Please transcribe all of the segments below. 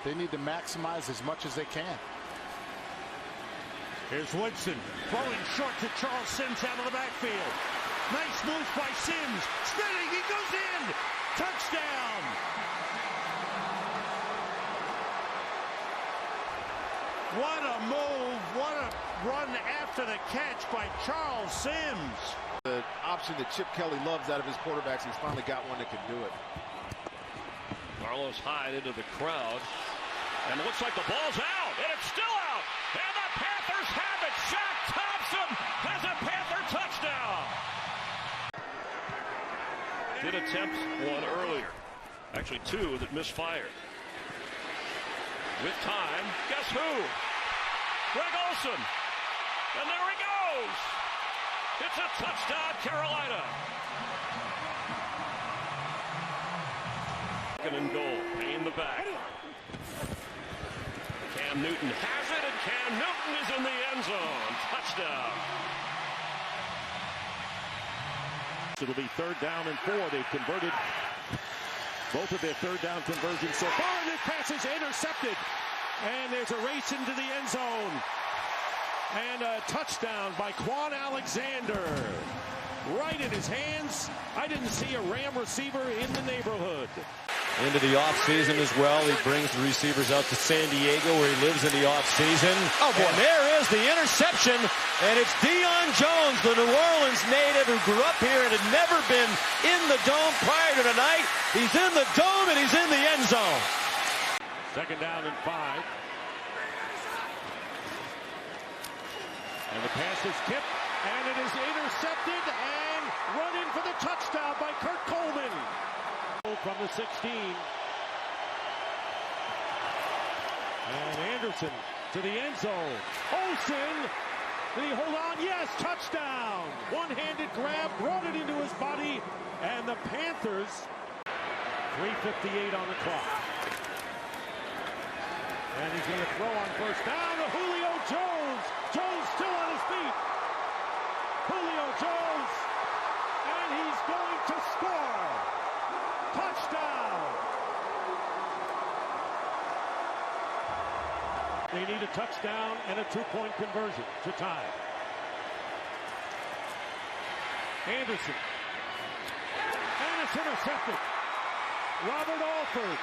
They need to maximize as much as they can. Here's Woodson throwing short to Charles Sims out of the backfield. Nice move by Sims. Spinning, he goes in. Touchdown. What a move. What a run after the catch by Charles Sims. The option that Chip Kelly loves out of his quarterbacks. He's finally got one that can do it. Carlos Hyde into the crowd. And it looks like the ball's out. And it's still out. And the Panthers have it. Shaq Thompson has a Panther touchdown. Did attempt one earlier. Actually, two that misfired. With time, guess who? Greg Olsen. And there he goes. It's a touchdown, Carolina. Second and goal. Payne the back. Cam Newton has it, and Cam Newton is in the end zone. Touchdown. It'll be 3rd down and 4. They've converted both of their 3rd down conversions so far. And this pass is intercepted. And there's a race into the end zone. And a touchdown by Quan Alexander. Right in his hands. I didn't see a Ram receiver in the neighborhood. Into the offseason as well. He brings the receivers out to San Diego where he lives in the offseason. Oh, boy. And there is the interception. And it's Deion Jones, the New Orleans native who grew up here and had never been in the dome prior to tonight. He's in the dome and he's in the end zone. 2nd down and 5. And the pass is tipped, and it is intercepted and run in for the touchdown by Kurt Coleman. From the 16. And Anderson to the end zone. Olsen, did he hold on? Yes, touchdown. One-handed grab, brought it into his body, and the Panthers, 3:58 on the clock. And he's going to throw on 1st down to Julio Jones. Jones still on his feet. Julio Jones. And he's going to score. Touchdown. They need a touchdown and a 2-point conversion to tie. Anderson. And it's intercepted. Robert Alford.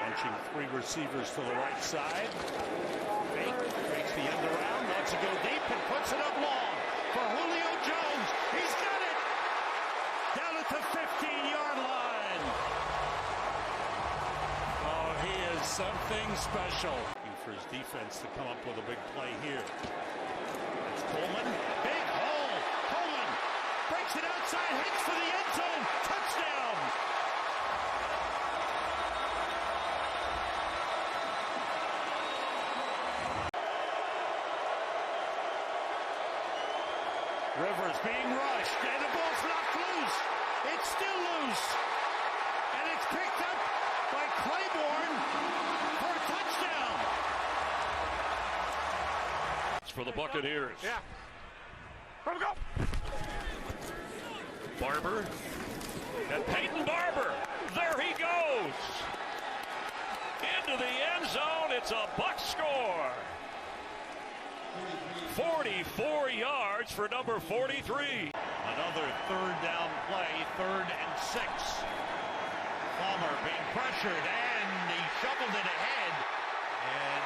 Punching 3 receivers to the right side. Fake, fakes the end around, wants to go deep and puts it up long for Julio Jones. He's got it! Down at the 15-yard line. Oh, he is something special. For his defense to come up with a big play here. It's Coleman. Big hole. Coleman breaks it outside, hits for the end zone. Touchdown. Rivers being rushed, and the ball's knocked loose. It's still loose. And it's picked up by Claiborne for a touchdown. It's for the Buccaneers. Yeah. Let him go. Barber. And Peyton Barber. There he goes. Into the end zone. It's a Buck score. 44 yards for number 43. Another 3rd down play, 3rd and 6. Palmer being pressured, and he shoveled it ahead. And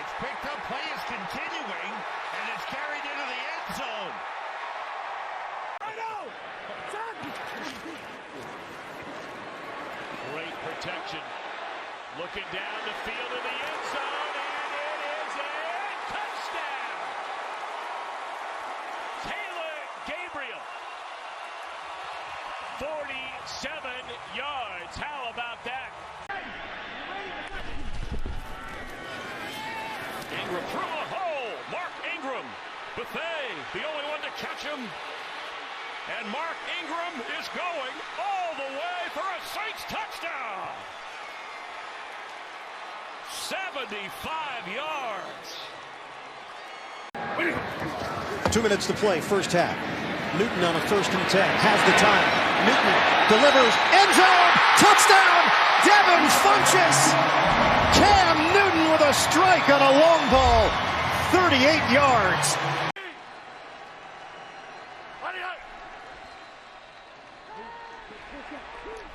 it's picked up. Play is continuing, and it's carried into the end zone. Great protection. Looking down the field in the end zone, and it is a touchdown. Taylor Gabriel. 47 yards. How about that? Ingram through a hole. Mark Ingram. Buffet, the only one to catch him. And Mark Ingram is going all the way for a Saints touchdown. 75 yards. 2 minutes to play, first half. Newton on a 1st and 10, has the time. Newton delivers, end zone, touchdown, Devin Funchess. Cam Newton with a strike on a long ball, 38 yards.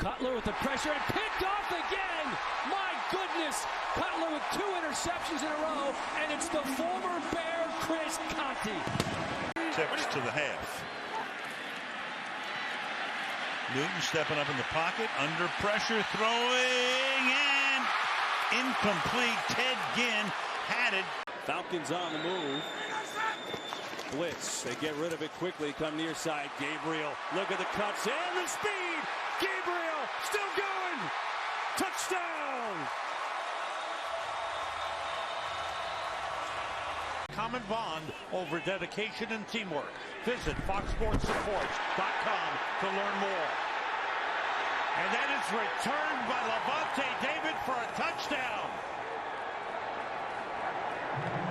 Cutler with the pressure and picked off again. My goodness, Cutler with 2 interceptions in a row, and it's the former Bear Chris Conti. Tips to the half. Newton stepping up in the pocket, under pressure, throwing, and incomplete. Ted Ginn had it. Falcons on the move. Blitz. They get rid of it quickly. Come near side. Gabriel. Look at the cuts and the speed. Gabriel still going. Touchdown. Common bond over dedication and teamwork. Visit foxsportssupports.com to learn more. And that is returned by Levante David for a touchdown.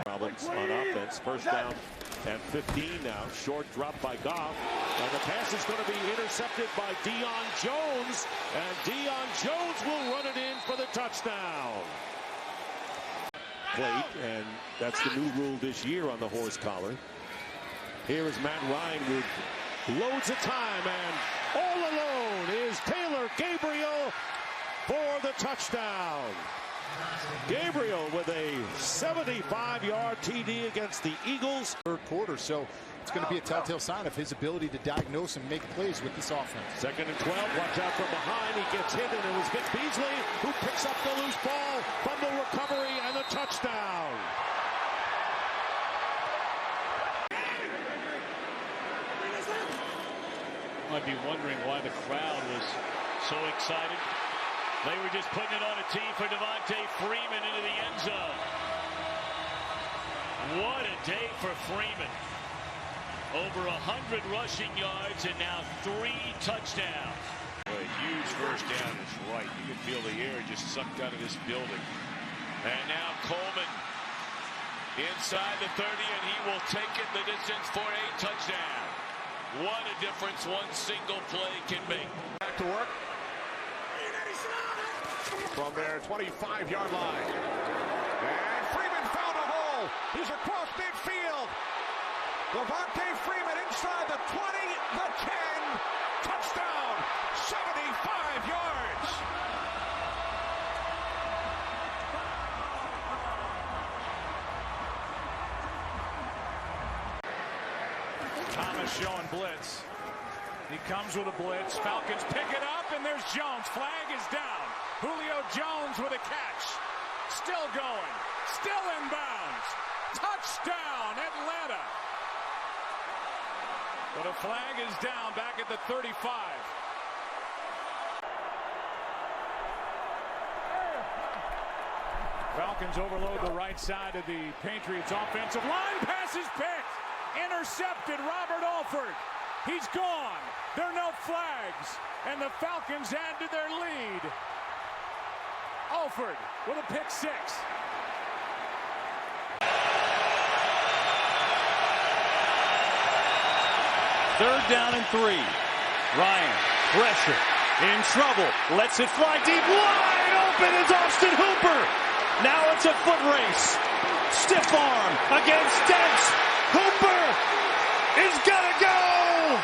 Problems on offense. First down at 15 now. Short drop by Goff. And the pass is going to be intercepted by Deion Jones. And Deion Jones will run it in for the touchdown. Plate, and that's the new rule this year on the horse collar. Here is Matt Ryan with loads of time, and all alone is Taylor Gabriel for the touchdown. Gabriel with a 75-yard TD against the Eagles. 3rd quarter, so it's going to be a telltale sign of his ability to diagnose and make plays with this offense. 2nd and 12, watch out from behind. He gets hit, and it was Vic Beasley who picks up the loose ball, fumble recovery, and the touchdown. Might be wondering why the crowd was so excited. They were just putting it on a tee for Devontae Freeman into the end zone. What a day for Freeman. Over 100 rushing yards and now 3 touchdowns. A huge first down is right. You can feel the air just sucked out of this building. And now Coleman inside the 30, and he will take it the distance for a touchdown. What a difference one single play can make. Back to work. From their 25-yard line. And Freeman found a hole. He's across midfield. Devontae Freeman inside the 20, the 10. Touchdown. 75 yards. Thomas showing blitz. He comes with a blitz. Falcons pick it up, and there's Jones. Flag is down. Julio Jones with a catch. Still going. Still inbounds. Touchdown, Atlanta. But a flag is down back at the 35. Falcons overload the right side of the Patriots offensive line. Pass is picked. Intercepted, Robert Alford. He's gone. There are no flags. And the Falcons add to their lead. Alford with a pick 6. Third down and 3. Ryan, pressure, in trouble, lets it fly deep, wide open is Austin Hooper. Now it's a foot race. Stiff arm against Dents. Hooper is gonna go.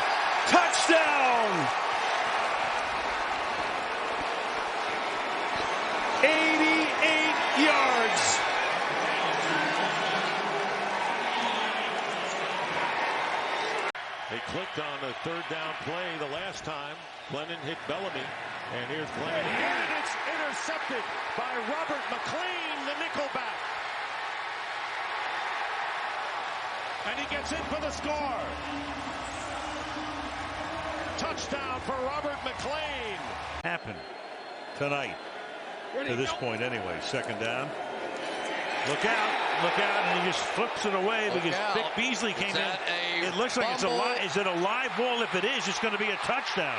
Touchdown. 88 yards. They clicked on a 3rd down play the last time. Glennon hit Bellamy. And here's Glennon. And it's intercepted by Robert McLean, the nickelback. And he gets in for the score. Touchdown for Robert McLean. Happened tonight. To this point anyway. 2nd down. Look out, and he just flips it away because Vic Beasley came in. It looks like it's a live. Is it a live ball? If it is, it's going to be a touchdown.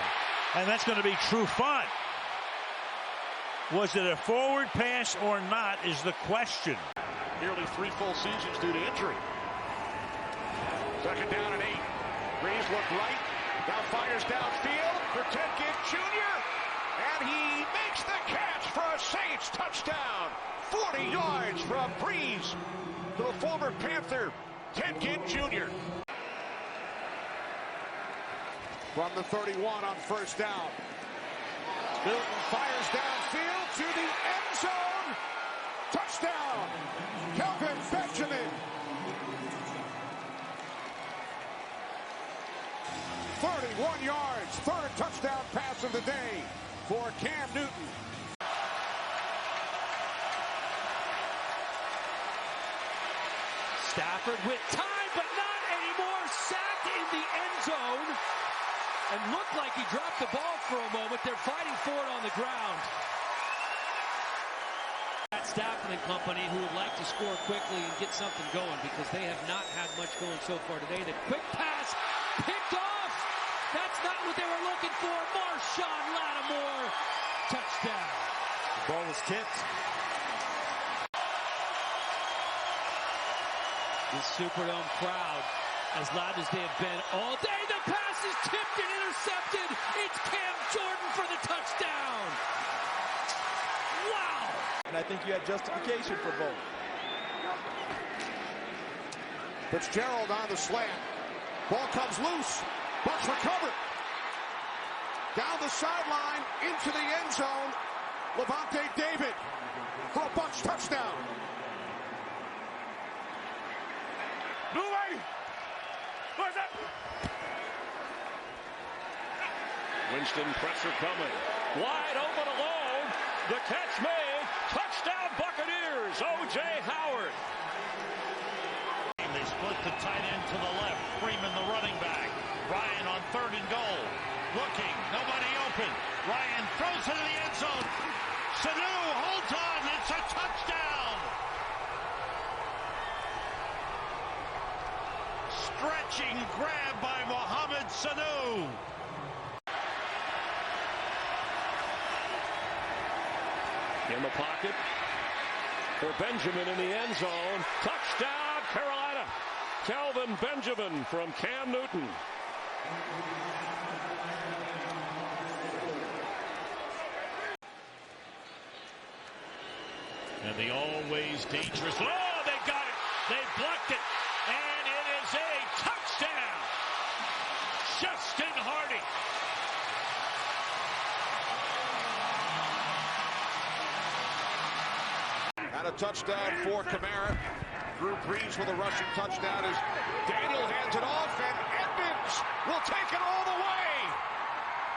And that's going to be true fun. Was it a forward pass or not is the question. Nearly 3 full seasons due to injury. 2nd down and 8. Breeze looked right. Now fires downfield for Ted Ginn Jr. And he makes the catch for a Saints touchdown. 40 yards from Breeze to the former Panther, Ted Ginn Jr. From the 31 on first down. Newton fires downfield to the end zone. Touchdown, Kelvin Benjamin. 31 yards, third touchdown pass of the day for Cam Newton. Stafford with time, but not anymore. Sacked in the end zone. And looked like he dropped the ball for a moment. They're fighting for it on the ground. Stafford and company, who would like to score quickly and get something going because they have not had much going so far today. The quick pass picked off. That's not what they were looking for. Marshawn Lattimore, touchdown. The ball was tipped. This Superdome crowd, as loud as they have been all day, the pass is tipped and intercepted. It's Cam Jordan for the touchdown. Wow. And I think you had justification for both. Fitzgerald on the slant. Ball comes loose. Bucks recover. Down the sideline into the end zone. Levante David for a Bucks touchdown. Where's that? Winston pressure coming. Wide open alone. The catch made. Touchdown Buccaneers. O.J. Howard. They split the tight end to the left. Freeman the running back. Ryan on 3rd and goal. Looking. Nobody open. Ryan throws it in the end zone. Sanu holds on. It's a touchdown. Stretching grab by Mohamed Sanu. In the pocket for Benjamin in the end zone. Touchdown, Carolina. Kelvin Benjamin from Cam Newton. And the always dangerous. Oh, they got it. They blocked it. And it is a touchdown. Justin Hardy. And a touchdown for Kamara. Drew Brees with a rushing touchdown as Daniel hands it off, and Edmonds will take it all the way.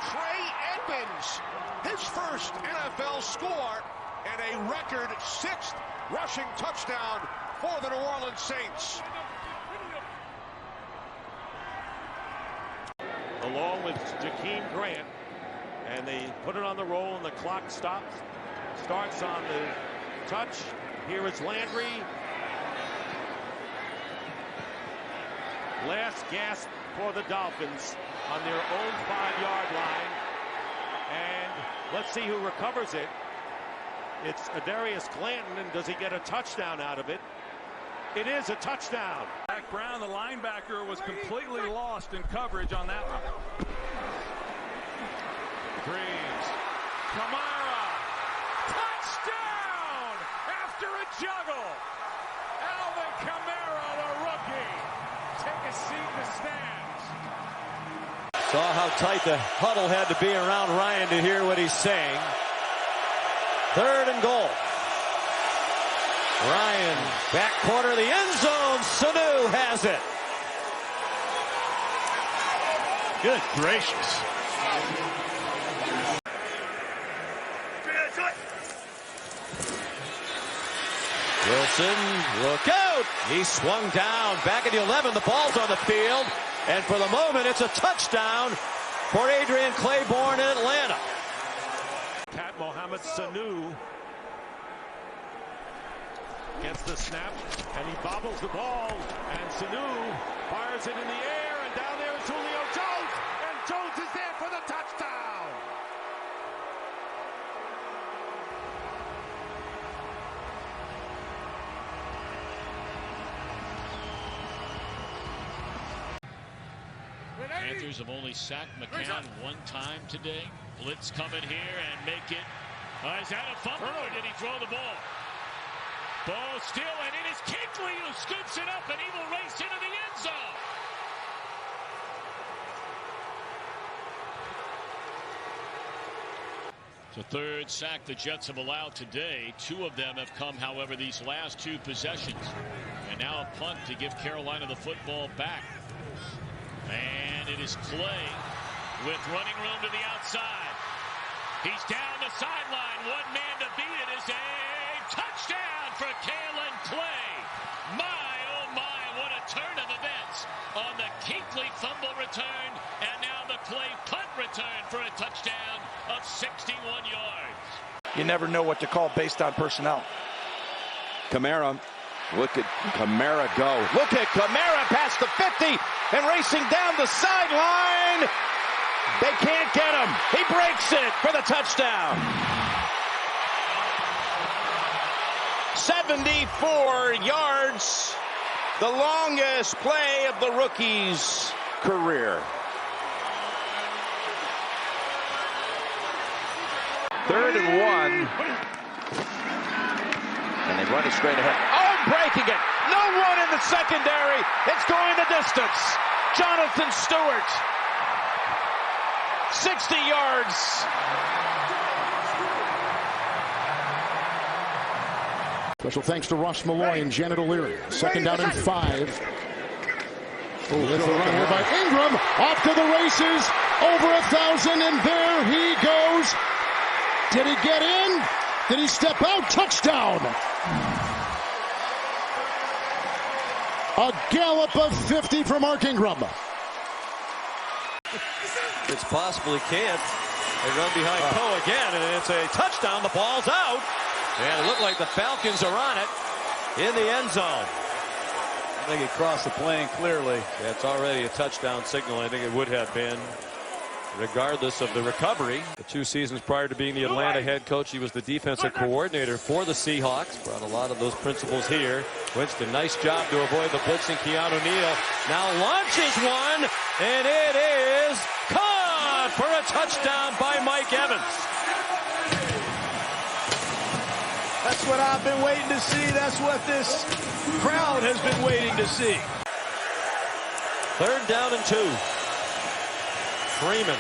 Trey Edmonds, his first NFL score, and a record 6th rushing touchdown for the New Orleans Saints. Along with Jakeem Grant, and they put it on the roll, and the clock starts on the touch. Here is Landry. Last gasp for the Dolphins on their own 5-yard line. And let's see who recovers it. It's Adarius Clanton, and does he get a touchdown out of it? It is a touchdown. Zach Brown, the linebacker, was completely lost in coverage on that one. Breeze. Kamara. Touchdown! After a juggle. Alvin Kamara, the rookie. Take a seat in the stands. Saw how tight the huddle had to be around Ryan to hear what he's saying. 3rd and goal. Ryan, back corner of the end zone. Sanu has it. Good gracious. Wilson, look out. He swung down. Back at the 11. The ball's on the field. And for the moment, it's a touchdown for Adrian Claiborne in Atlanta. Pat Mohamed Sanu gets the snap, and he bobbles the ball, and Sanu fires it in the air, and down there is Julio Jones, and Jones is there for the touchdown. Panthers have only sacked McCann one time today. Blitz coming here and make it. Is that a fumble or did he throw the ball? Ball still, and it is Kuechly who scoops it up, and he will race into the end zone. It's the third sack the Jets have allowed today. Two of them have come, however, these last two possessions. And now a punt to give Carolina the football back. And it is Clay with running room to the outside. He's down the sideline. One man to beat it is a touchdown for Kalen Clay. My, oh my, what a turn of events on the Kuechly fumble return. And now the Clay punt return for a touchdown of 61 yards. You never know what to call based on personnel. Kamara. Look at Kamara go. Look at Kamara past the 50 and racing down the sideline. They can't get him. He breaks it for the touchdown. 74 yards. The longest play of the rookie's career. Third and 1. And they run it straight ahead. Oh, breaking it. No one in the secondary. It's going the distance. Jonathan Stewart. 60 yards. Special thanks to Ross Malloy and Janet O'Leary. Second down and 5. Oh, that's a run here by Ingram. Off to the races. Over 1,000, and there he goes. Did he get in? Did he step out? Touchdown. A gallop of 50 from Mark Ingram. It's possible he can't. They run behind Poe again, and it's a touchdown. The ball's out. And it looked like the Falcons are on it in the end zone. I think he crossed the plane clearly. Yeah, it's already a touchdown signal. I think it would have been, regardless of the recovery. The 2 seasons prior to being the Atlanta head coach, he was the defensive coordinator for the Seahawks. Brought a lot of those principles here. Winston, nice job to avoid the blitzing. Keanu Neal now launches one, and it is caught for a touchdown by Mike Evans. That's what I've been waiting to see. That's what this crowd has been waiting to see. Third down and 2. Freeman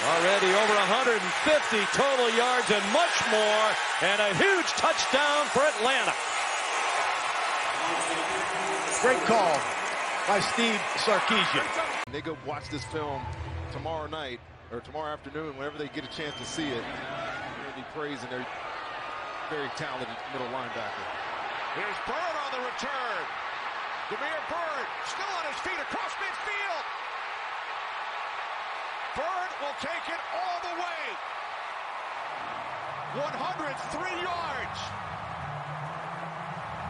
already over 150 total yards and much more, and a huge touchdown for Atlanta. Great call by Steve Sarkisian. They go watch this film tomorrow night or tomorrow afternoon whenever they get a chance to see it. They're going to be praising their very talented middle linebacker. Here's Bird on the return. Demir Bird still on his feet across midfield. Bird will take it all the way. 103 yards.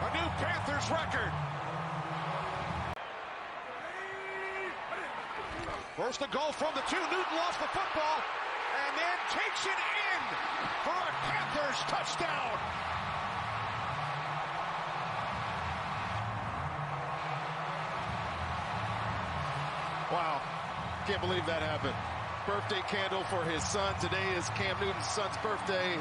A new Panthers record. First to go from the 2. Newton lost the football and then takes it in for a Panthers touchdown. Wow. Can't believe that happened. Birthday candle for his son. Today is Cam Newton's son's birthday.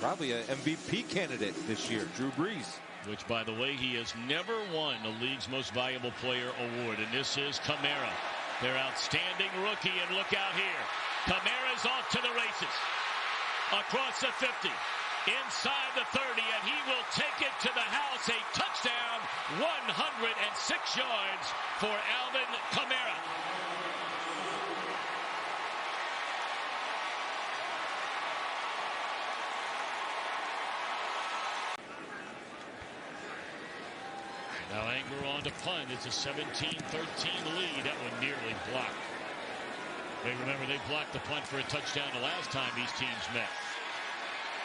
Probably an MVP candidate this year, Drew Brees. Which, by the way, he has never won the league's most valuable player award. And this is Kamara, their outstanding rookie. And look out here. Kamara's off to the races. Across the 50. Inside the 30. And he will take it to the house. A touchdown. 106 yards for Alvin Kamara. Now Anger on to punt. It's a 17-13 lead. That one nearly blocked. They remember they blocked the punt for a touchdown the last time these teams met.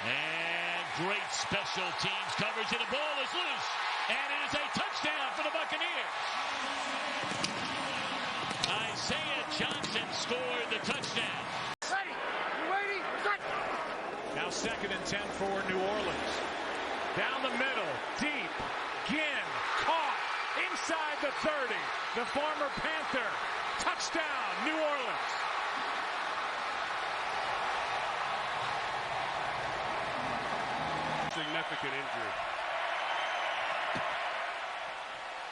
And great special teams coverage, and the ball is loose. And it is a touchdown for the Buccaneers. Isaiah Johnson scored the touchdown. Ready, cut. Now 2nd and 10 for New Orleans. Down the middle, deep. Ginn caught inside the 30. The former Panther Touchdown, New Orleans. Significant injury.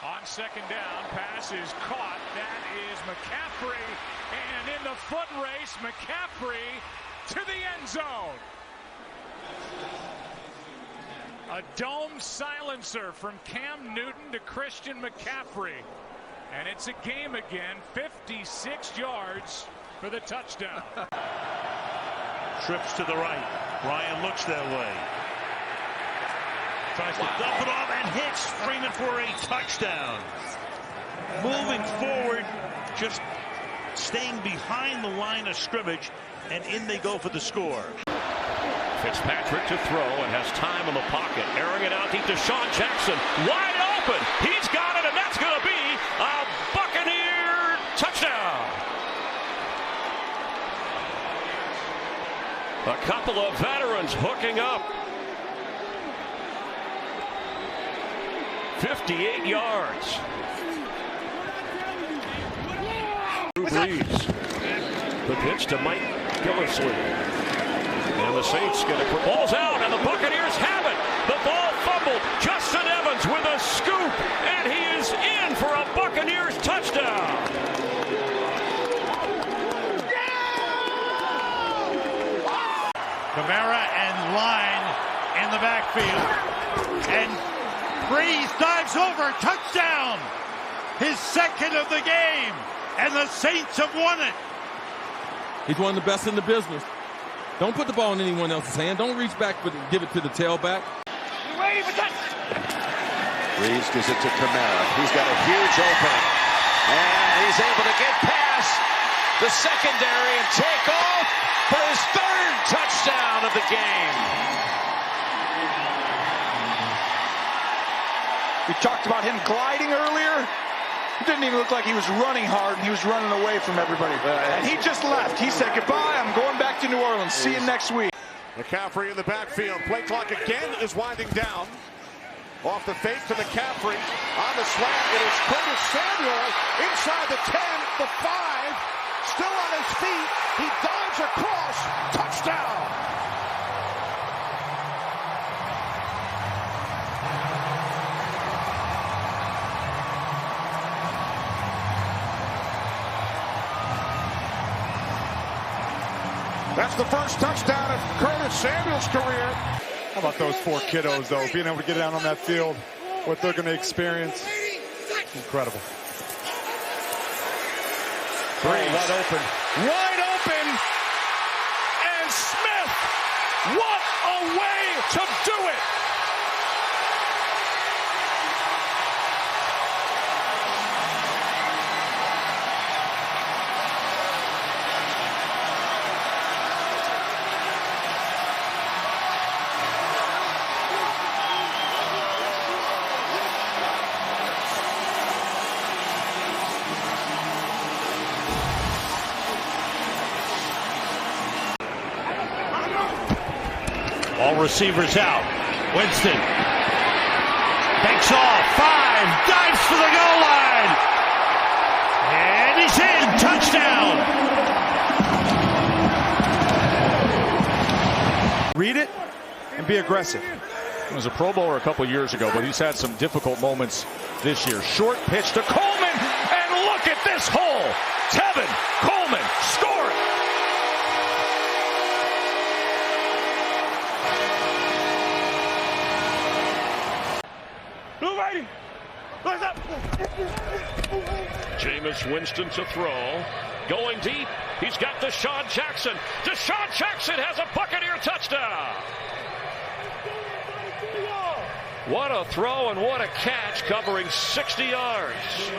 On second down, pass is caught. That is McCaffrey. And in the foot race, McCaffrey to the end zone. A dome silencer from Cam Newton to Christian McCaffrey. And it's a game again, 56 yards for the touchdown. Trips to the right. Ryan looks that way. Tries to dump it off and hits Freeman for a touchdown. Moving forward, just staying behind the line of scrimmage, and in they go for the score. Fitzpatrick to throw and has time in the pocket. Airing it out deep to Sean Jackson. Wide open. He's got it, and that's going to be a Buccaneer touchdown. A couple of veterans hooking up. 58 yards. Drew Brees. The pitch to Mike Gillislee. And the Saints get it. Ball's out, and the Buccaneers have it. The ball fumbled. Justin Evans with a scoop, and he is in for a Buccaneers touchdown. Kamara and line in the backfield. And Brees dives over. Touchdown! His second of the game. And the Saints have won it. He's one of the best in the business. Don't put the ball in anyone else's hand. Don't reach back but give it to the tailback. Brees gives it to Kamara. He's got a huge opening. And he's able to get past the secondary and take off for his third touchdown of the game. We talked about him gliding earlier. It didn't even look like he was running hard, and he was running away from everybody. And he just left. He said, goodbye, I'm going back to New Orleans. See you next week. McCaffrey in the backfield. Play clock again is winding down. Off the fake to McCaffrey. On the slant, it is Curtis Samuel inside the 10, the 5. Still on his feet. He dives across. Touchdown. That's the first touchdown of Curtis Samuel's career. How about those four kiddos, though? Being able to get out on that field, what they're going to experience. Incredible. Brees. Wide open. Wide open. And Smith. What a way to do it. All receivers out. Winston takes off. 5, dives for the goal line. And he's in. Touchdown. Read it and be aggressive. He was a Pro Bowler a couple years ago, but he's had some difficult moments this year. Short pitch to Coleman, and look at this hole. Tevin Coleman scoring. Jameis Winston to throw. Going deep. He's got Deshaun Jackson. Deshaun Jackson has a Buccaneer touchdown. What a throw and what a catch, covering 60 yards.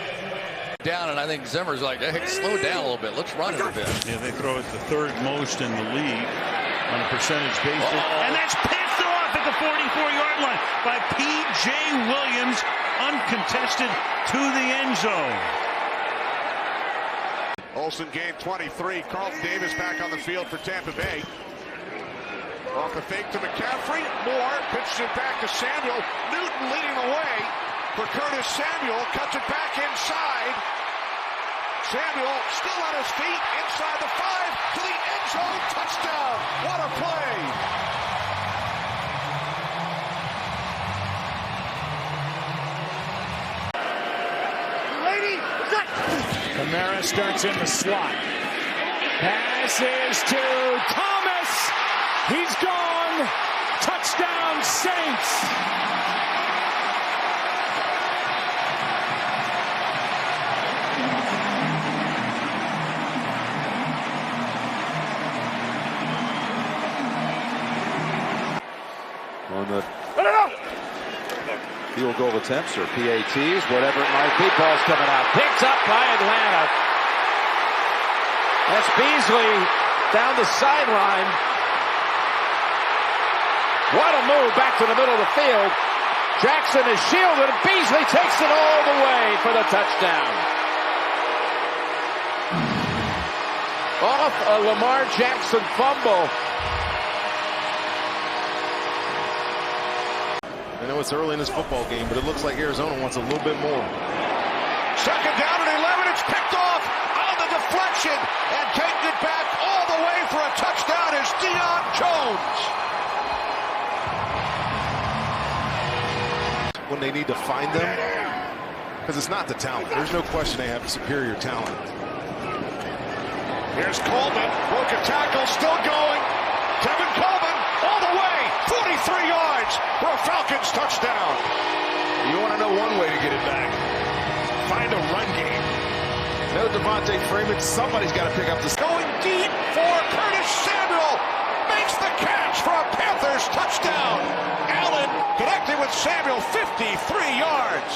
Down, and I think Zimmer's like, hey, slow down a little bit. Let's run it a bit. Yeah, they throw it the third most in the league on a percentage basis. And that's picked off at the 44-yard line by P.J. Williams, uncontested to the end zone. Olsen gained 23. Carlton Davis back on the field for Tampa Bay. Off the fake to McCaffrey. Moore pitches it back to Samuel. Newton leading the way for Curtis Samuel. Cuts it back inside. Samuel still on his feet inside the 5 to the end zone. Touchdown. What a play. Kamara starts in the slot. Passes to Thomas. He's gone. Touchdown, Saints. On the field goal attempts or PATs, whatever it might be. Ball's coming out. Picked up by Atlanta. That's Beasley down the sideline. What a move back to the middle of the field. Jackson is shielded. Beasley takes it all the way for the touchdown. Off a Lamar Jackson fumble. I know it's early in this football game, but it looks like Arizona wants a little bit more. Second down and 11. It's picked off on the deflection. And taking it back all the way for a touchdown is Deion Jones. When they need to find them, because it's not the talent. There's no question they have superior talent. Here's Coleman. Broken tackle, still going. Tevin Coleman all the way. 43 yards for a Falcons touchdown. You want to know one way to get it back. Find a run game. No Devontae Freeman. Somebody's got to pick up this. Going deep for Curtis Samuel. Makes the catch for a Panthers touchdown. Allen connected with Samuel, 53 yards.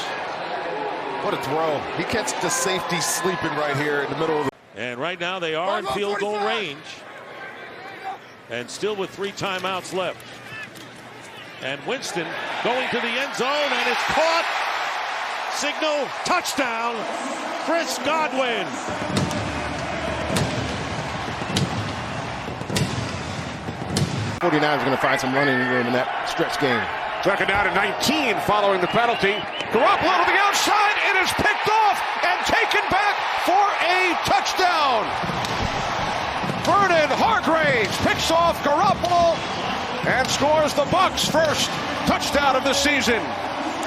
What a throw. He catches the safety sleeping right here in the middle of the... And right now they are in field goal range. And still with 3 timeouts left. And Winston going to the end zone, and it's caught. Signal, touchdown, Chris Godwin. '49 is going to find some running room in that stretch game. Second down and 19 following the penalty. Garoppolo to the outside. It is picked off and taken back for a touchdown. Vernon Hargraves picks off Garoppolo and scores the Bucs' first touchdown of the season.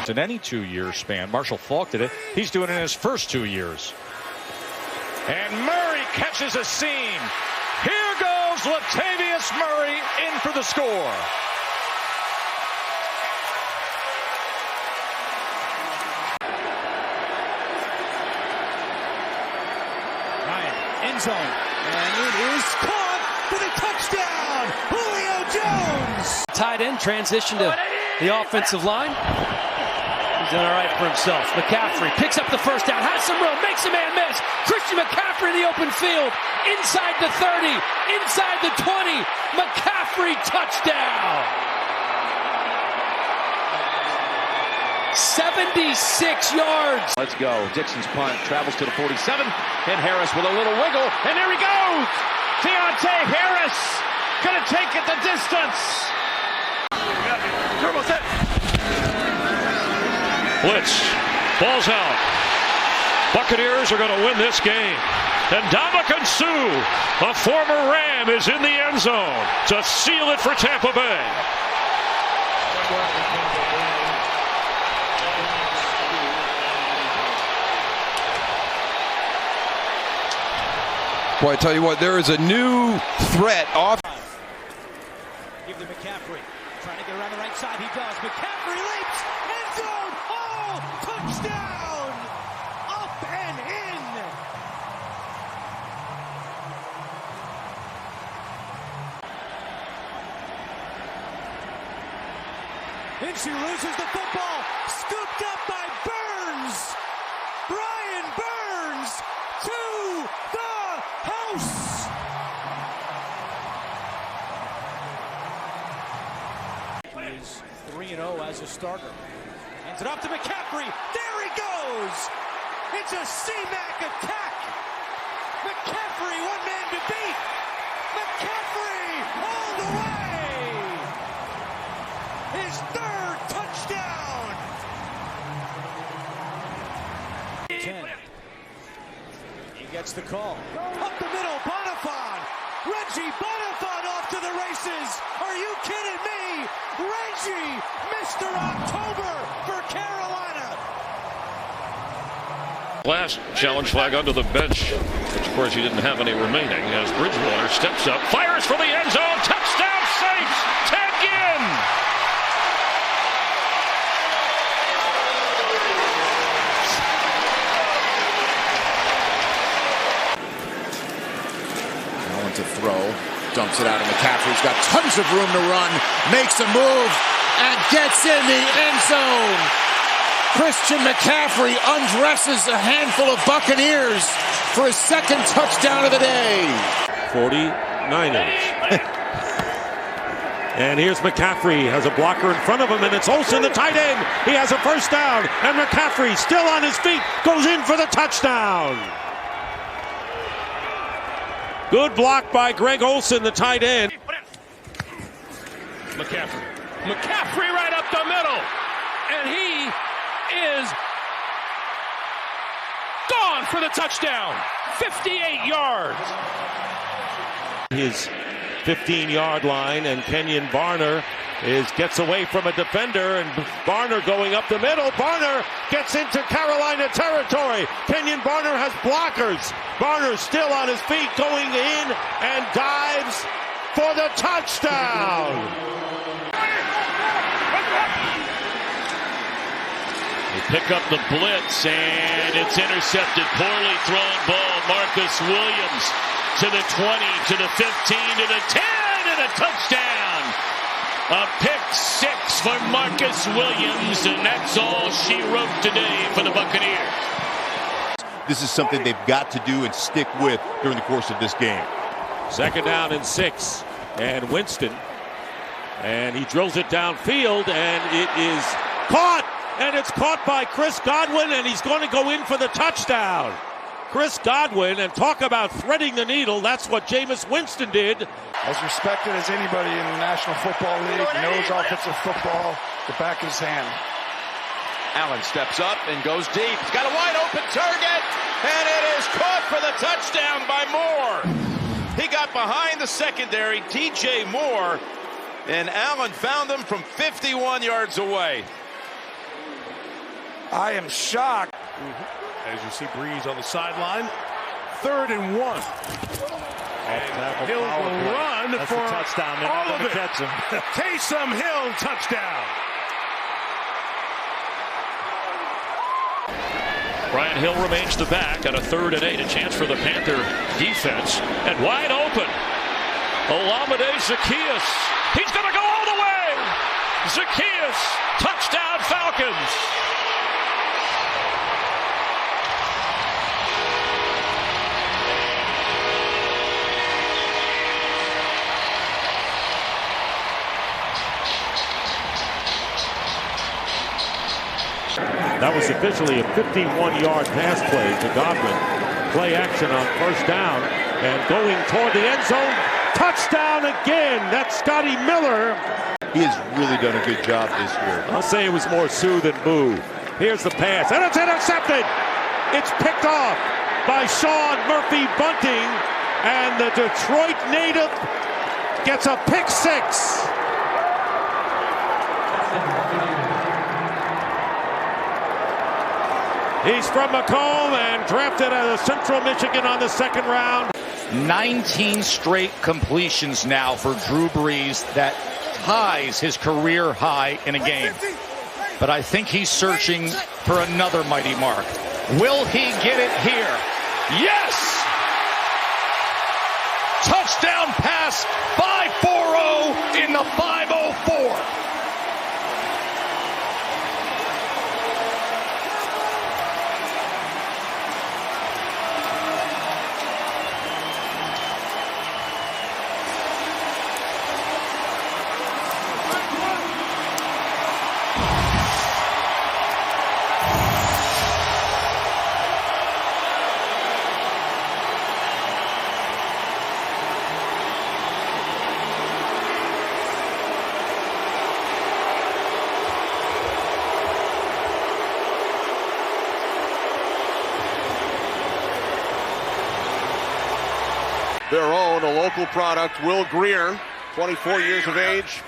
In any 2-year span, Marshall Faulk did it. He's doing it in his first 2 years. And Murray catches a seam. Here goes Latavius Murray in for the score. Ryan, end zone. And it is caught for the touchdown. Julio Jones. Tight end transition to the offensive line. He's done all right for himself. McCaffrey picks up the first down, has some room, makes a man miss. Christian McCaffrey in the open field, inside the 30, inside the 20. McCaffrey touchdown. 76 yards. Let's go. Dixon's punt travels to the 47, and Harris with a little wiggle, and there he goes. Deontay Harris gonna take it the distance. Turbo set. Blitz. Ball's out. Buccaneers are going to win this game. And Ndamukong Suh, a former Ram, is in the end zone to seal it for Tampa Bay. Boy, I tell you what, there is a new threat off. Give to McCaffrey. Trying to get around the right side. He does. McCaffrey leaps. End zone. Oh, touchdown. Up and in. Minshew loses the football. Scooped up by Burns. Brian Burns to the house. He is 3-0 as a starter. Hands it off to McCaffrey. There he goes. It's a C-Mac attack. McCaffrey, one man to beat. McCaffrey all the way. His third touchdown. 10. gets the call. Up the middle, Bonifant. Reggie Bonifant off to the races. Are you kidding me? Reggie, Mr. October for Carolina. Last challenge flag under the bench, which of course he didn't have any remaining, as Bridgewater steps up, fires for the end zone, touchdown Saints, Ted Ginn. Allen to throw, dumps it out, and McCaffrey's got tons of room to run, makes a move, and gets in the end zone. Christian McCaffrey undresses a handful of Buccaneers for his second touchdown of the day. 49ers. And here's McCaffrey, has a blocker in front of him, and it's Olsen, the tight end. He has a first down, and McCaffrey, still on his feet, goes in for the touchdown. Good block by Greg Olsen, the tight end. McCaffrey right up the middle, and he is gone for the touchdown. 58 yards. His 15-yard line, and Kenyon Barner gets away from a defender, and Barner going up the middle. Barner gets into Carolina territory. Kenyon Barner has blockers. Barner still on his feet, going in and dives for the touchdown. They pick up the blitz, and it's intercepted. Poorly thrown ball. Marcus Williams to the 20, to the 15, to the 10, and a touchdown. A pick six for Marcus Williams, and that's all she wrote today for the Buccaneers. This is something they've got to do and stick with during the course of this game. Second down and 6, and Winston, and he drills it downfield, and it is caught, and it's caught by Chris Godwin, and he's going to go in for the touchdown. Chris Godwin, and talk about threading the needle, that's what Jameis Winston did. As respected as anybody in the National Football League, knows offensive football, the back of his hand. Allen steps up and goes deep. He's got a wide open target, and it is caught for the touchdown by Moore. He got behind the secondary, DJ Moore, and Allen found him from 51 yards away. I am shocked. As you see Breeze on the sideline, 3rd and 1. And Hill will run for a touchdown. They're all of it. Catch him. Taysom Hill touchdown. Brian Hill remains the back on a 3rd and 8, a chance for the Panther defense, and wide open. Olamide Zaccheaus. He's going to go all the way. Zaccheaus, touchdown Falcons. That was officially a 51-yard pass play to Godwin. Play action on first down, and going toward the end zone. Touchdown again. That's Scotty Miller. He has really done a good job this year. I'll say it was more sue than boo. Here's the pass, and it's intercepted. It's picked off by Sean Murphy Bunting, and the Detroit native gets a pick six. He's from Macomb and drafted out of Central Michigan on the 2nd round. 19 straight completions now for Drew Brees. That ties his career high in a game. But I think he's searching for another mighty mark. Will he get it here? Yes! Touchdown pass by 4-0 in the 5:04. their own, a local product. Will Greer, 24 years of age,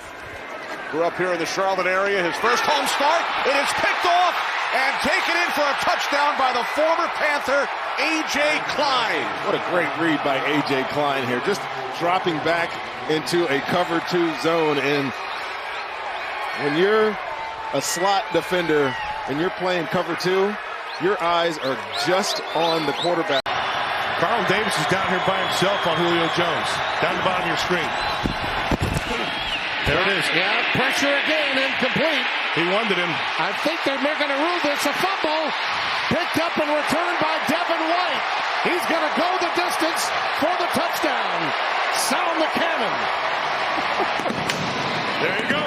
grew up here in the Charlotte area. His first home start, it is picked off and taken in for a touchdown by the former Panther, A.J. Klein. What a great read by A.J. Klein here, just dropping back into a cover 2 zone. And when you're a slot defender and you're playing cover 2, your eyes are just on the quarterback. Carl Davis is down here by himself on Julio Jones. Down the bottom of your screen. There it is. Yeah, pressure again, incomplete. He wanted him. I think they're making a rule. There's a fumble. Picked up and returned by Devin White. He's going to go the distance for the touchdown. Sound the cannon. There you go.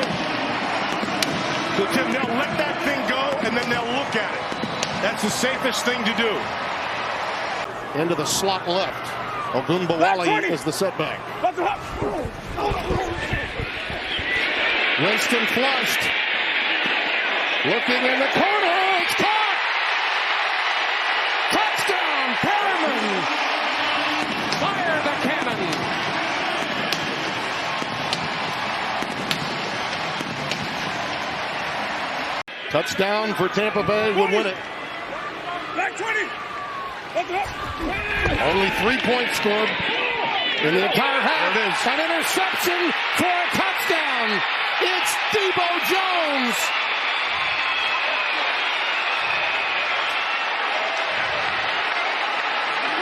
So, Tim, they'll let that thing go, and then they'll look at it. That's the safest thing to do. Into the slot left. Ogunbowale is the setback. Winston flushed. Looking in the corner. It's caught. Touchdown, Perriman. Fire the cannon. Touchdown for Tampa Bay would win it. Only 3 points scored in the entire half. An interception for a touchdown. It's Debo Jones.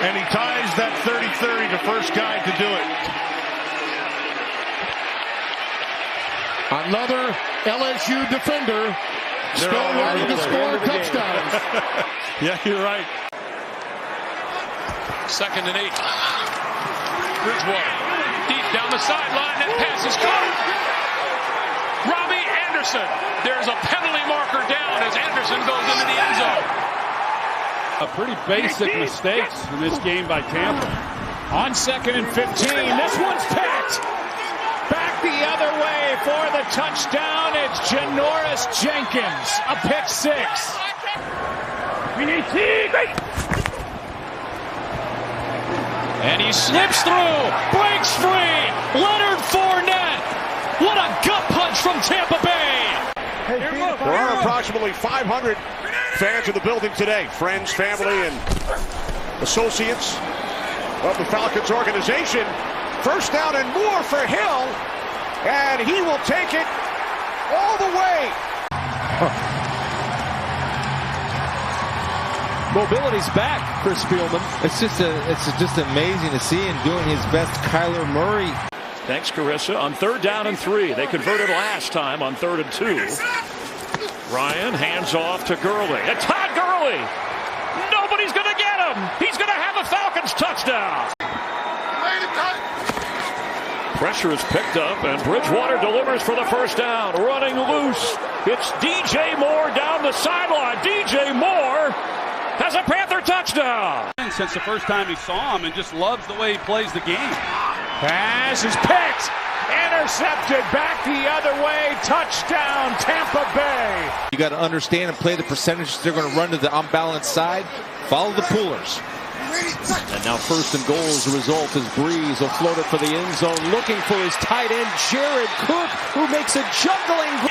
And he ties that 30-30, the first guy to do it. Another LSU defender still ready to score touchdowns. Yeah, you're right. 2nd and 8. Bridgewater deep down the sideline. That pass is caught. Robbie Anderson. There's a penalty marker down as Anderson goes into the end zone. Pretty basic mistakes in this game by Tampa. On 2nd and 15. This one's picked. Back the other way for the touchdown. It's Janoris Jenkins. A pick 6. And he slips through, breaks free. Leonard Fournette. What a gut punch from Tampa Bay. There are approximately 500 fans in the building today. Friends, family, and associates of the Falcons organization. First down and more for Hill. And he will take it all the way. Mobility's back, Chris Spielman. It's just amazing to see him doing his best. Kyler Murray. Thanks, Carissa. On 3rd down and 3. They converted last time on 3rd and 2. Ryan hands off to Gurley. And Todd Gurley. Nobody's going to get him. He's going to have a Falcons touchdown. Pressure is picked up, and Bridgewater delivers for the first down. Running loose. It's DJ Moore down the sideline. DJ Moore has a Panther touchdown. Since the first time he saw him, and just loves the way he plays the game. Pass is picked. Intercepted back the other way. Touchdown, Tampa Bay. You got to understand and play the percentages they're going to run to the unbalanced side. Follow the pullers. And now 1st and goal as a result as Breeze will float it for the end zone, looking for his tight end, Jared Cook, who makes a juggling.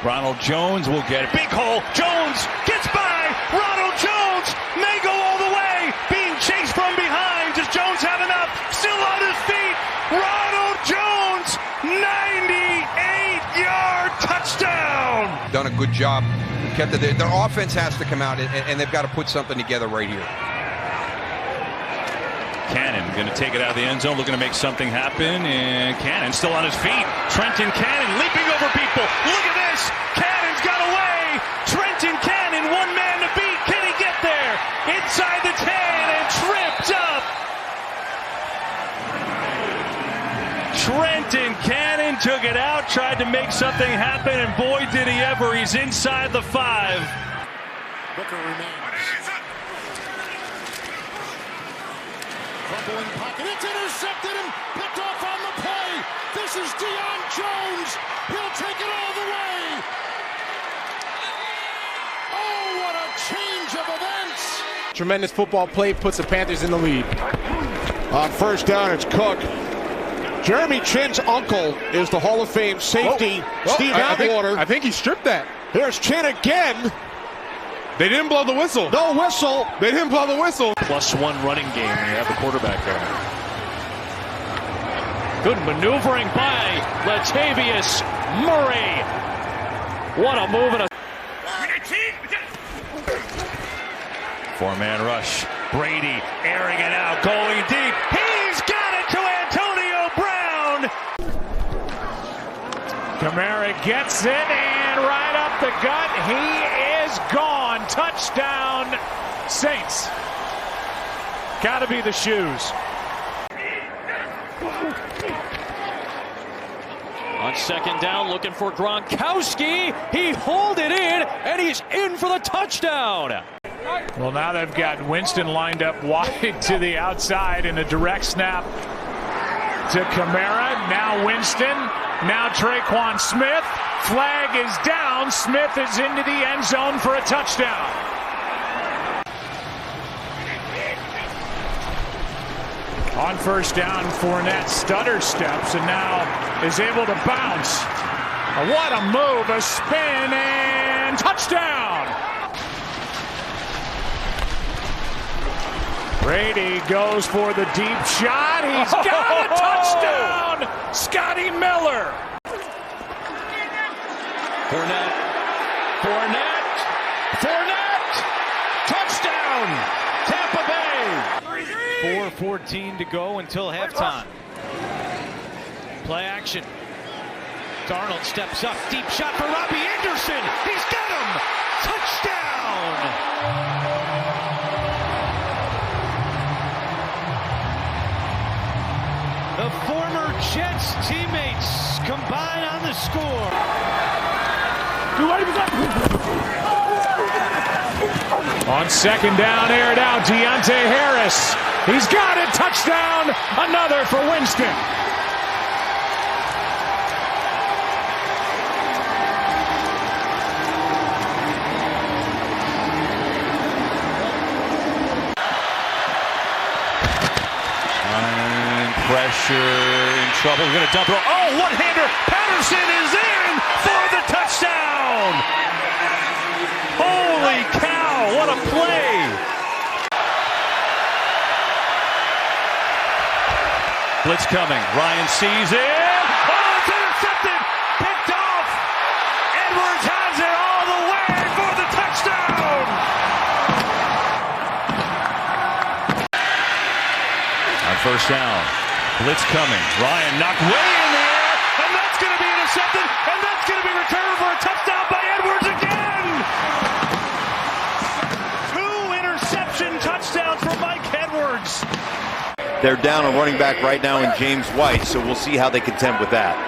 Ronald Jones will get it. Big hole. Jones gets by. Ronald Jones may go all the way. Being chased from behind. Does Jones have enough? Still on his feet. Ronald Jones, 98-yard touchdown. Done a good job. Kept it there. Their offense has to come out, and they've got to put something together right here. Cannon going to take it out of the end zone, looking to make something happen, and Cannon still on his feet. Trenton Cannon leaping over people. Look at this. Cannon's got away. Trenton Cannon, one man to beat. Can he get there? Inside the 10 and tripped up. Trenton Cannon took it out, tried to make something happen, and boy, did he ever. He's inside the 5. Booker remains. Fumbling pocket. It's intercepted and picked off on the play. This is Deion Jones. He'll take it all the way. Oh, what a change of events. Tremendous football play puts the Panthers in the lead. On first down, it's Cook. Jeremy Chinn's uncle is the Hall of Fame safety, Steve Atwater. I think he stripped that. Here's Chinn again. They didn't blow the whistle. No whistle. They didn't blow the whistle. +1 running game. You have the quarterback there. Good maneuvering by Latavius Murray. What a move and a 4-man rush. Brady airing it out, going deep. He's got it to Antonio Brown. Kamara gets it and right up the gut. He is gone. Touchdown, Saints. Got to be the shoes. On second down, looking for Gronkowski. He hauled it in, and he's in for the touchdown. Well, now they've got Winston lined up wide to the outside in a direct snap to Kamara. Now Winston. Now Traquan Smith. Flag is down. Smith is into the end zone for a touchdown. On first down, Fournette stutter steps and now is able to bounce. What a move, a spin, and touchdown! Brady goes for the deep shot. He's got a touchdown! Scotty Miller. Fournette. Touchdown! Tampa Bay. 4:14 to go until halftime. Play action. Darnold steps up. Deep shot for Robbie Anderson. He's got him! Touchdown! The former Jets teammates combine on the score. On second down, aired out, Deontay Harris. He's got it, touchdown, another for Winston. Pressure, in trouble, going to dump it. Oh, one-hander, Patterson is in for the touchdown! Holy cow, what a play! Blitz coming, Ryan sees it. Oh, it's intercepted, picked off. Edwards has it all the way for the touchdown! On first down. Blitz coming. Ryan knocked way in the air, and that's going to be intercepted, and that's going to be returned for a touchdown by Edwards again! 2 interception touchdowns for Mike Edwards. They're down a running back right now in James White, so we'll see how they contend with that.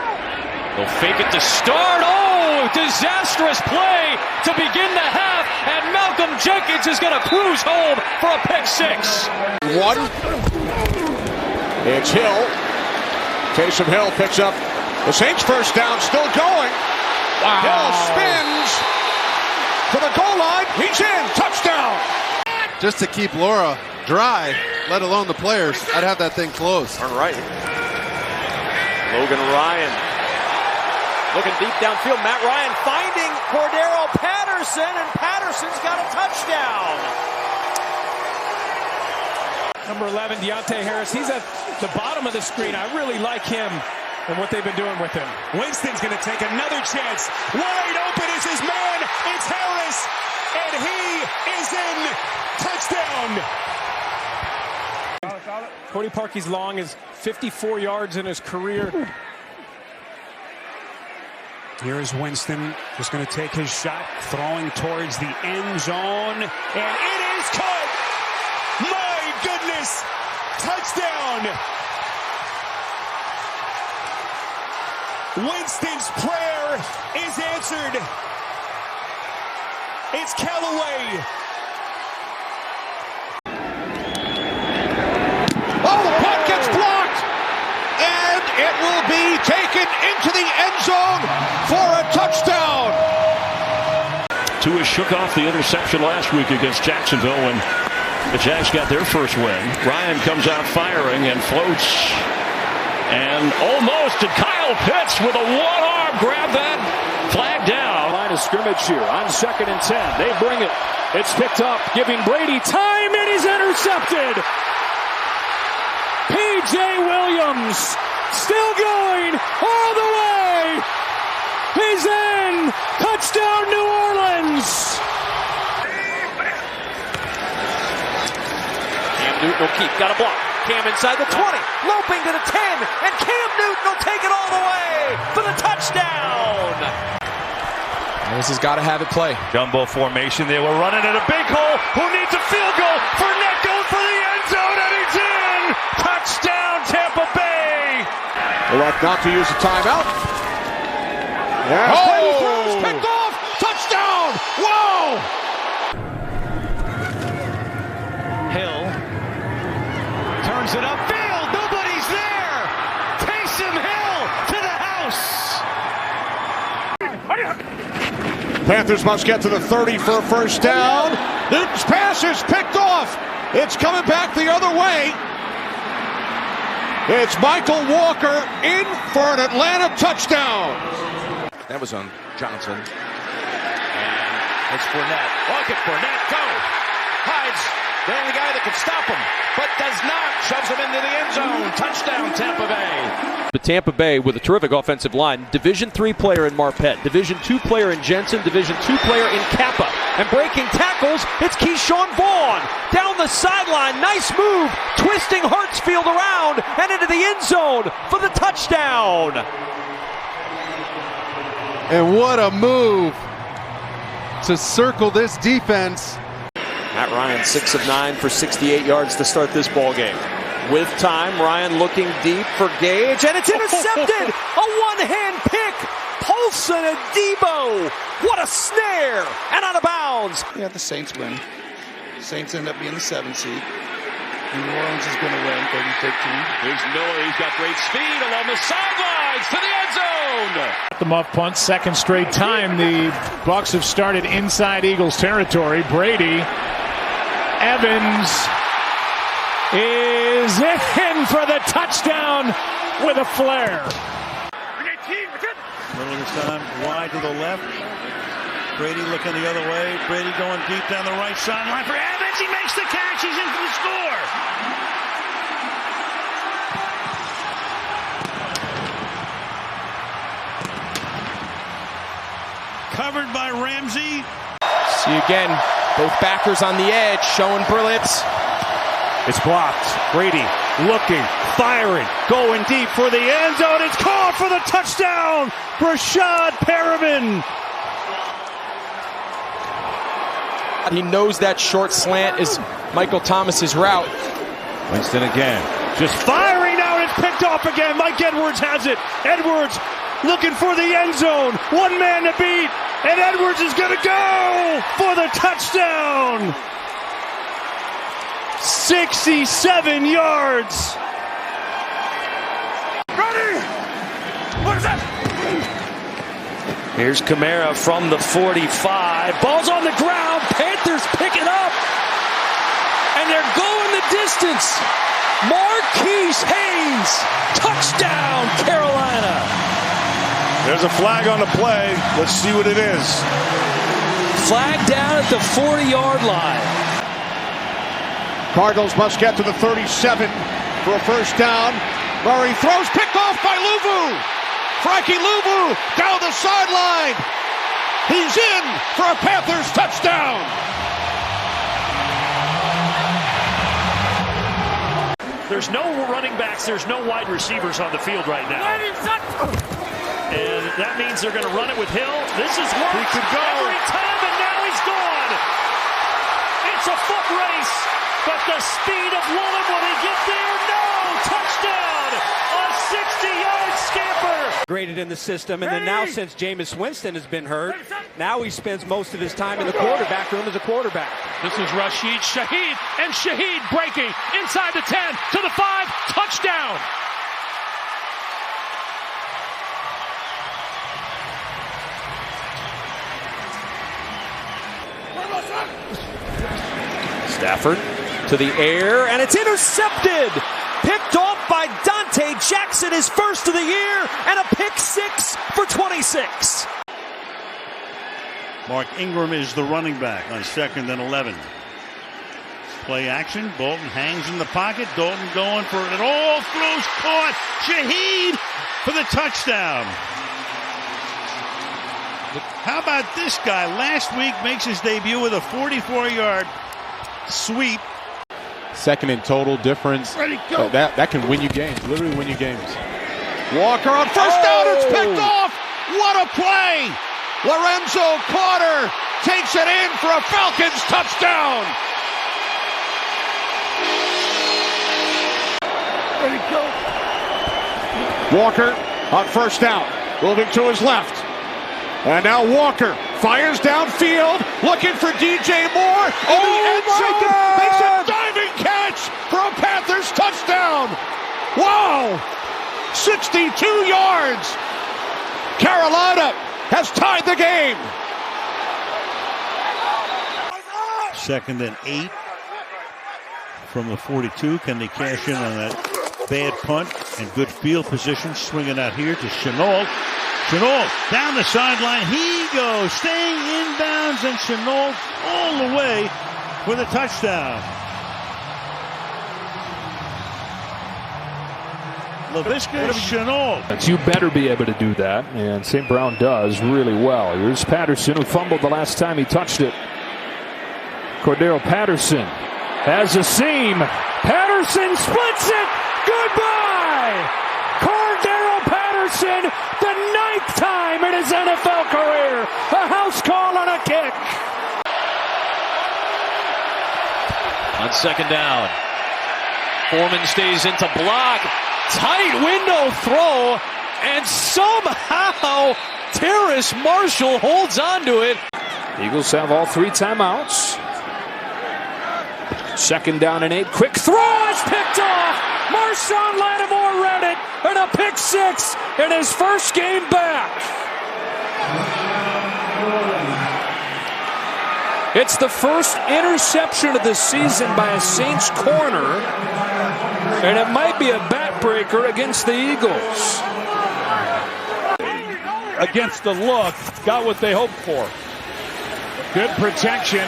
They'll fake it to start. Oh, disastrous play to begin the half, and Malcolm Jenkins is going to cruise home for a pick 6. It's Hill. Taysom Hill picks up the Saints' first down, still going. Wow. Hill spins to the goal line. He's in. Touchdown. Just to keep Laura dry, let alone the players, I'd have that thing closed. All right. Logan Ryan looking deep downfield. Matt Ryan finding Cordero Patterson, and Patterson's got a touchdown. Number 11, Deontay Harris. He's at the bottom of the screen. I really like him and what they've been doing with him. Winston's going to take another chance. Wide open is his man. It's Harris, and he is in. Touchdown. Cody Parkey's long is 54 yards in his career. Here is Winston, just going to take his shot, throwing towards the end zone, and it is caught. My goodness, touchdown. Winston's prayer is answered. It's Callaway. Oh, the punt gets blocked, and it will be taken into the end zone for a touchdown. Tua shook off the interception last week against Jacksonville when The Jags got their first win. Ryan comes out firing and floats. And almost to Kyle Pitts with a one-arm grab that flag down. Line of scrimmage here on 2nd and 10. They bring it. It's picked up, giving Brady time, and he's intercepted. P.J. Williams still going all the way. He's in. Touchdown, New Orleans. Cam Newton will keep. Got a block. Cam inside the 20. Loping to the 10. And Cam Newton will take it all the way for the touchdown. This has got to have it play. Jumbo formation. They were running at a big hole. Who needs a field goal? Fournette goes for the end zone, and he's in. Touchdown, Tampa Bay. They like not to use the timeout. Yeah. Brady throws, picked off. Touchdown. Whoa. Hill turns it upfield. Nobody's there. Taysom Hill to the house. Panthers must get to the 30 for a first down. Newton's pass is picked off. It's coming back the other way. It's Michael Walker in for an Atlanta touchdown. That was on Johnson. And it's Fournette. Look at Fournette go. Hides the only guy that can stop him, but does not. Shoves him into the end zone. Touchdown, Tampa Bay. But Tampa Bay with a terrific offensive line. Division III player in Marpet. Division II player in Jensen. Division II player in Kappa. And breaking tackles, it's Keyshawn Vaughn. Down the sideline. Nice move. Twisting Hartsfield around and into the end zone for the touchdown. And what a move to circle this defense. Matt Ryan, 6 of 9 for 68 yards to start this ball game. With time, Ryan looking deep for Gage, and it's intercepted! A one-hand pick! Paulson and Debo! What a snare! And out of bounds! Yeah, the Saints win. Saints end up being the 7th seed. And New Orleans is going to win 30-13. Here's Miller. He's got great speed along the sidelines to the end zone. The muff punt, second straight time the Bucs have started inside Eagles territory. Brady, Evans is in for the touchdown with a flare. Little this time, wide to the left. Brady looking the other way. Brady going deep down the right sideline for Evans. He makes the catch. He's in for the score. Covered by Ramsey. See again, both backers on the edge showing brilliance. It's blocked. Brady looking, firing, going deep for the end zone. It's called for the touchdown. Rashad Perriman. He knows that short slant is Michael Thomas's route. Winston again, just firing out. It's picked off again. Mike Edwards has it. Edwards looking for the end zone. One man to beat, and Edwards is going to go for the touchdown. 67 yards. Ready? What is that? Here's Kamara from the 45. Ball's on the ground. Panthers pick it up. And they're going the distance. Marquise Haynes. Touchdown, Carolina. There's a flag on the play. Let's see what it is. Flag down at the 40-yard line. Cardinals must get to the 37 for a first down. Murray throws, picked off by Luvu. Frankie Luvu down the sideline. He's in for a Panthers touchdown. There's no running backs. There's no wide receivers on the field right now. And that means they're going to run it with Hill. This is worked He could go. every time, and now he's gone. It's a foot race, but the speed of Woolen, will he get there? No! Touchdown! A 60-yard scamper! Graded in the system, and then now since Jameis Winston has been hurt, now he spends most of his time in the quarterback room as a quarterback. This is Rashid Shaheed, and Shaheed breaking inside the 10 to the 5, touchdown. Stafford to the air, and it's intercepted. Picked off by Dante Jackson, his first of the year, and a pick six for 26. Mark Ingram is the running back on 2nd and 11. Play action. Bolton hangs in the pocket. Dalton going for it. All throws caught. Shaheed for the touchdown. How about this guy? Last week makes his debut with a 44-yard sweep. 2nd and total difference. Ready, go. That can win you games. Literally win you games. Walker on first down. It's picked off. What a play. Lorenzo Carter takes it in for a Falcons touchdown. Ready, go. Walker on first down, moving to his left. And now Walker fires downfield, looking for DJ Moore. In the end zone, makes a diving catch for a Panthers touchdown. Wow! 62 yards. Carolina has tied the game. 2nd and 8 from the 42. Can they cash in on that bad punt and good field position? Swinging out here to Chenault. Chenault down the sideline. He goes, staying inbounds, and Chenault all the way for the touchdown. LaVisca Chenault. You better be able to do that, and St. Brown does really well. Here's Patterson, who fumbled the last time he touched it. Cordero Patterson has a seam. Patterson splits it. Goodbye! Cordero Patterson, the 9th time in his NFL career. A house call on a kick. On 2nd down, Foreman stays into block. Tight window throw, and somehow Terrace Marshall holds on to it. Eagles have all 3 timeouts. 2nd down and 8. Quick throw is picked off. Marshawn Lattimore read it, and a pick six in his first game back. It's the first interception of the season by a Saints corner, and it might be a backbreaker against the Eagles. Against the look, got what they hoped for. Good protection.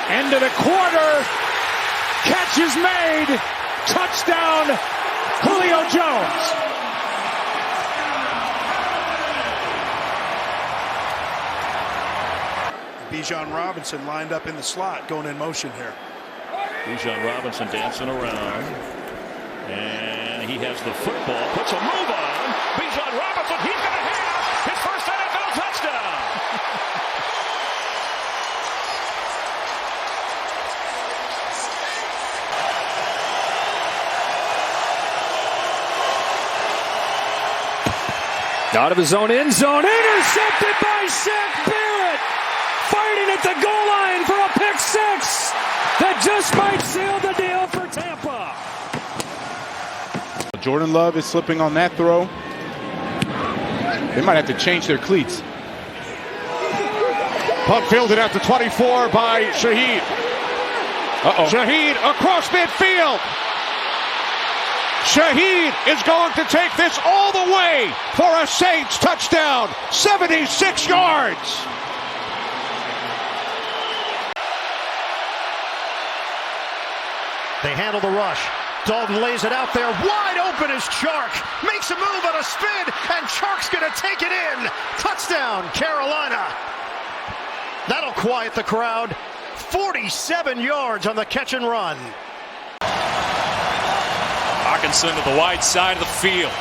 End of the quarter. Catch is made. Touchdown, Julio Jones. Bijan Robinson lined up in the slot, going in motion here. Bijan Robinson dancing around. And he has the football. Puts a move on. Bijan Robinson, he's going to have his first NFL touchdown. Out of his own end zone, intercepted by Shaq Barrett. Fighting at the goal line for a pick six that just might seal the deal for Tampa. Jordan Love is slipping on that throw. They might have to change their cleats. Punt fielded at the 24 by Shaheed. Shaheed across midfield. Shaheed is going to take this all the way for a Saints touchdown. 76 yards. They handle the rush. Dalton lays it out there. Wide open is Chark. Makes a move on a spin, and Chark's going to take it in. Touchdown, Carolina. That'll quiet the crowd. 47 yards on the catch and run. Hawkinson to the wide side of the field.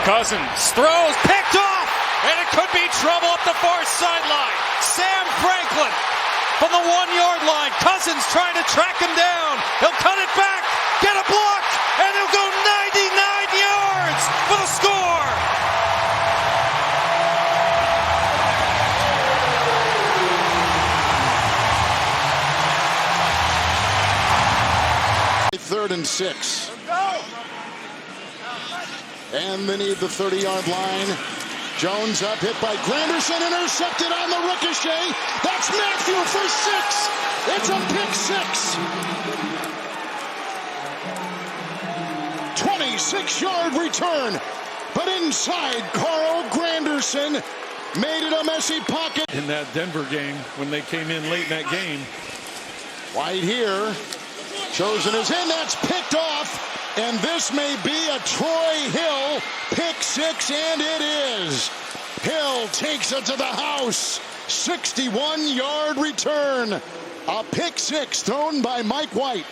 Cousins throws, picked off, and it could be trouble up the far sideline. Sam Franklin from the 1-yard line. Cousins trying to track him down. He'll cut it back, get a block, and he'll go 99 yards for the score. Third and 6. And they need the 30-yard line. Jones up, hit by Granderson, intercepted on the ricochet. That's Matthew for 6. It's a pick 6. 26-yard return. But inside, Carl Granderson made it a messy pocket. In that Denver game, when they came in late in that game. White here. Chosen is in. That's picked off. And this may be a Troy Hill pick six, and it is. Hill takes it to the house. 61-yard return. A pick six thrown by Mike White.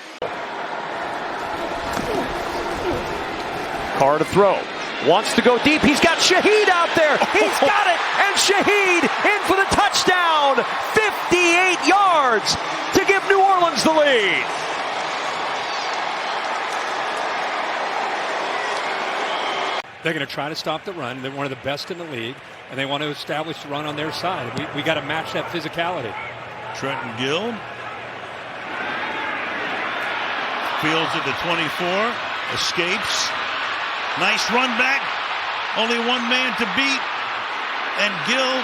Carr to throw. Wants to go deep. He's got Shaheed out there. He's got it. And Shaheed in for the touchdown. 58 yards to give New Orleans the lead. They're going to try to stop the run. They're one of the best in the league, and they want to establish the run on their side. We got to match that physicality. Trenton Gill fields at the 24, escapes. Nice run back. Only one man to beat. And Gill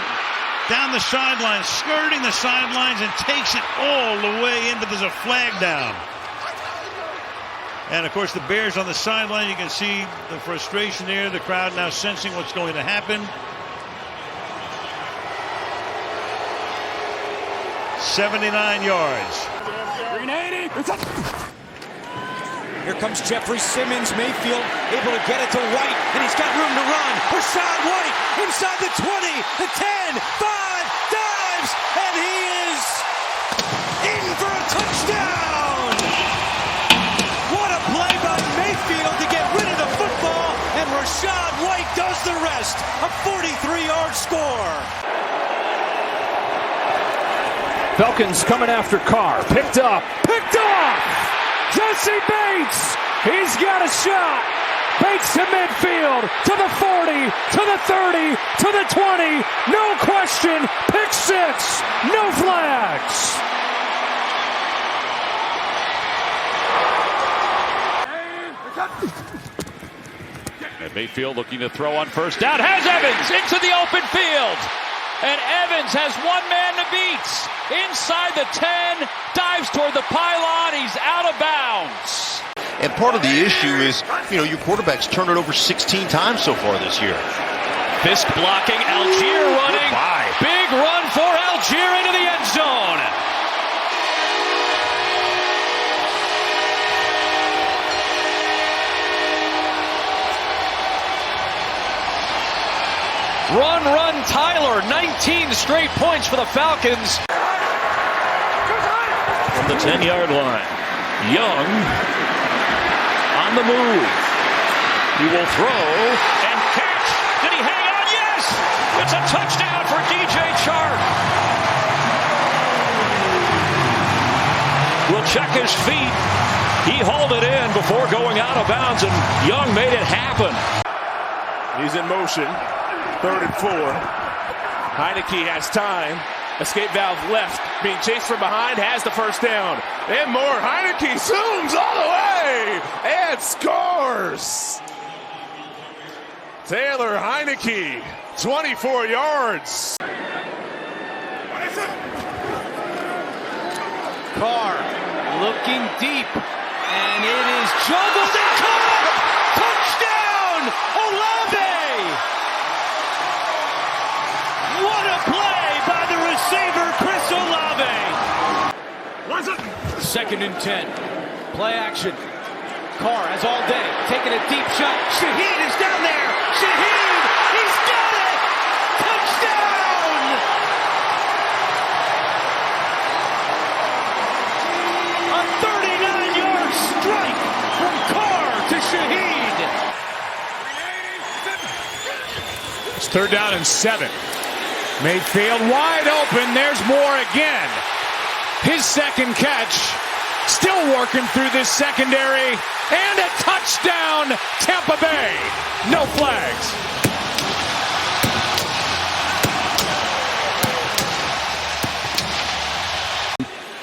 down the sideline, skirting the sidelines, and takes it all the way in, but there's a flag down. And, of course, the Bears on the sideline, you can see the frustration there. The crowd now sensing what's going to happen. 79 yards. 380. Here comes Jeffrey Simmons. Mayfield able to get it to White, and he's got room to run. Rashad White inside the 20, the 10, 5, dives, and he is in for a touchdown. What a play by Mayfield to get rid of the football, and Rashad White does the rest. A 43-yard score. Falcons coming after Carr. Picked off. Jesse Bates. He's got a shot. Bates to midfield, to the 40, to the 30, to the 20. No question. Pick six. No flags. And Mayfield looking to throw on first down. Has Evans into the open field. And Evans has one man to beat. Inside the 10, dives toward the pylon. He's out of bounds. And part of the issue is, your quarterback's turned it over 16 times so far this year. Fisk blocking, Algier running. Big run for Algier into the end zone. Run, Tyler. 19 straight points for the Falcons. From the 10-yard line, Young on the move. He will throw and catch. Did he hang on? Yes! It's a touchdown for DJ Chark. Will check his feet. He hauled it in before going out of bounds, and Young made it happen. He's in motion. 3rd and 4. Heineke has time. Escape valve left. Being chased from behind. Has the first down. And more. Heineke zooms all the way. And scores. Taylor Heineke. 24 yards. Carr looking deep. And it is juggled and caught. Touchdown. Olave. What a play by the receiver, Chris Olave. 2nd and 10. Play action. Carr has all day. Taking a deep shot. Shaheed is down there. Shaheed! He's got it! Touchdown! A 39-yard strike from Carr to Shaheed. It's 3rd down and 7. Mayfield wide open. There's Moore again. His second catch. Still working through this secondary. And a touchdown, Tampa Bay. No flags.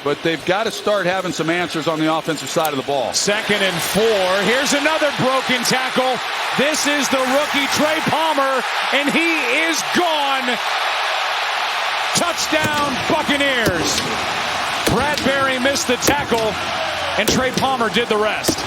But they've got to start having some answers on the offensive side of the ball. 2nd and 4. Here's another broken tackle. This is the rookie Trey Palmer, and he is gone. Touchdown, Buccaneers. Bradbury missed the tackle, and Trey Palmer did the rest.